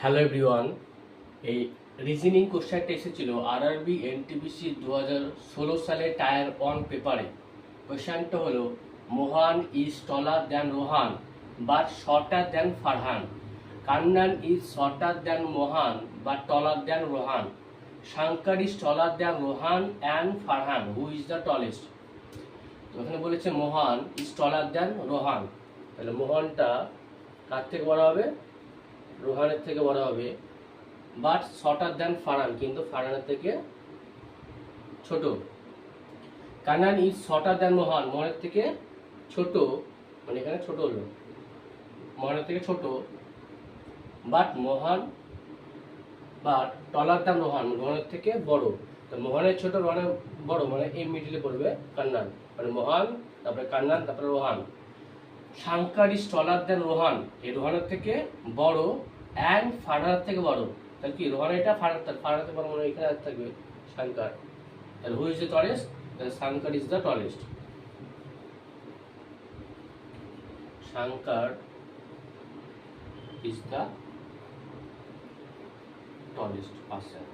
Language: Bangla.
Hello everyone. এই রিজনিং কোশ্চেনটা এসেছিল আরআরবি এনটিপিসি 2016 সালে টায়ার 1 পেপারে। কোশ্চেনটা হলো Mohan is taller than Rohan but shorter than Farhan. Kannan is shorter than Mohan but taller than Rohan. Shankar is taller than Rohan and Farhan. Who is the tallest? তো এখানে বলেছে Mohan is taller than Rohan. তাহলে মোহনটা কার থেকে বড় হবে? রোহানের থেকে বড় হবে। বাট শর্টার দ্যান ফারহান, কিন্তু ফারহানের থেকে ছোট। কানান ইজ শর্টার দ্যান মোহন, মোহনের থেকে ছোট, মানে এখানে ছোট হলো, মোহনের থেকে ছোট। But Mohan but taller than Rohan, রোহানের থেকে বড়। তো মোহনের ছোট, রোহানের বড়, মানে এই মিডিলে পড়বে কান্নান, মানে মোহন তারপরে কান্নান তারপরে Rohan. Shankar is taller than Rohan, এই রোহানের থেকে বড় অ্যান্ড ফারহানের থেকে বড়। তাহলে কি রোহান এটা, ফারহান থেকে বড়, মানে এখানে থাকবে শাঙ্কার। তাহলে হু ইজ দ্য টলেস্ট? তাহলে Shankar is the tallest. Shankar is the tallest person.